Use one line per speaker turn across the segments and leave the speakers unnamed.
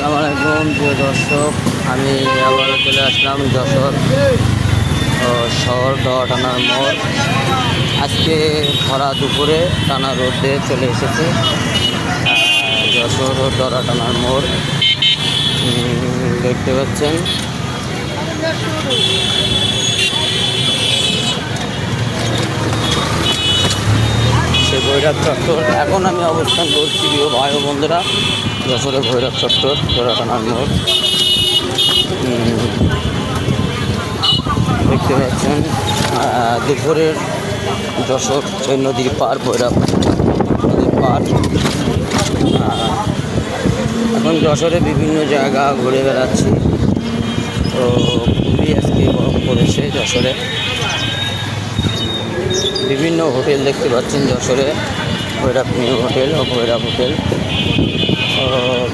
আসসালামু আলাইকুম প্রিয় দর্শক, আমি আবারও চলে আসলাম যশোর শহর টানার মোড়। আজকে খরা দুপুরে টানা রোদে চলে এসেছে যশোর টানার মোড়। দেখতে পাচ্ছেন সে ভৈরব চত্বর। এখন আমি অবস্থান করছি প্রিয় ভাই ও বন্ধুরা যশোরের ভৈরব চত্বর টানার মোড়। দেখতে পাচ্ছেন দুপুরের যশোর সেই নদীর পার, ভৈরব নদীর পার। এখন যশোরে বিভিন্ন জায়গা ঘুরে বেড়াচ্ছি। তো খুবই আজকে গরম পড়েছে যশোরে। বিভিন্ন হোটেল দেখতে পাচ্ছেন যশোরে, ভৈরব নিউ হোটেল ও ভৈরব হোটেল,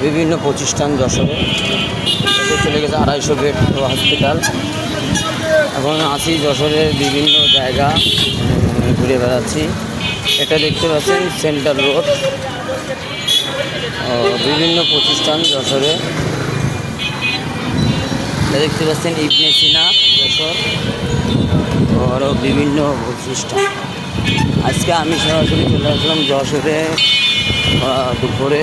বিভিন্ন প্রতিষ্ঠান যশোরে। চলে গেছে 250 বেড হসপিটাল। এখন আছি যশোরের বিভিন্ন জায়গা ঘুরে বেড়াচ্ছি। এটা দেখতে পাচ্ছেন সেন্টার রোড, বিভিন্ন প্রতিষ্ঠান যশোরে। এটা দেখতে পাচ্ছেন ইবনে সিনা যশোর, আরও বিভিন্ন প্রতিষ্ঠান। আজকে আমি সরাসরি চলে আসলাম যশোরে দুপুরে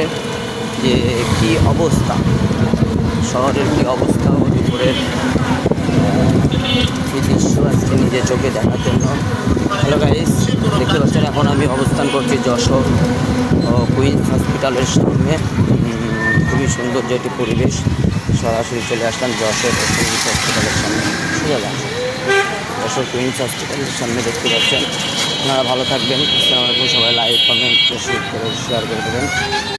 যে কী অবস্থা, শহরের কী অবস্থা ও দুপুরের এই দৃশ্য আজকে নিজের চোখে দেখার জন্য। হ্যালো গাইস, দেখতে পাচ্ছেন এখন আমি অবস্থান করছি যশোর কুইন্স হসপিটালের সামনে। খুবই সুন্দর যেটি পরিবেশ। সরাসরি চলে আসলাম যশোর কুইন্স হসপিটালের সামনে। যশোর কুইন্স হসপিটালের সামনে দেখতে পাচ্ছেন। আপনারা ভালো থাকবেন। আসসালামু আলাইকুম। সবাই লাইক, কমেন্ট, শেয়ার করে দেবেন।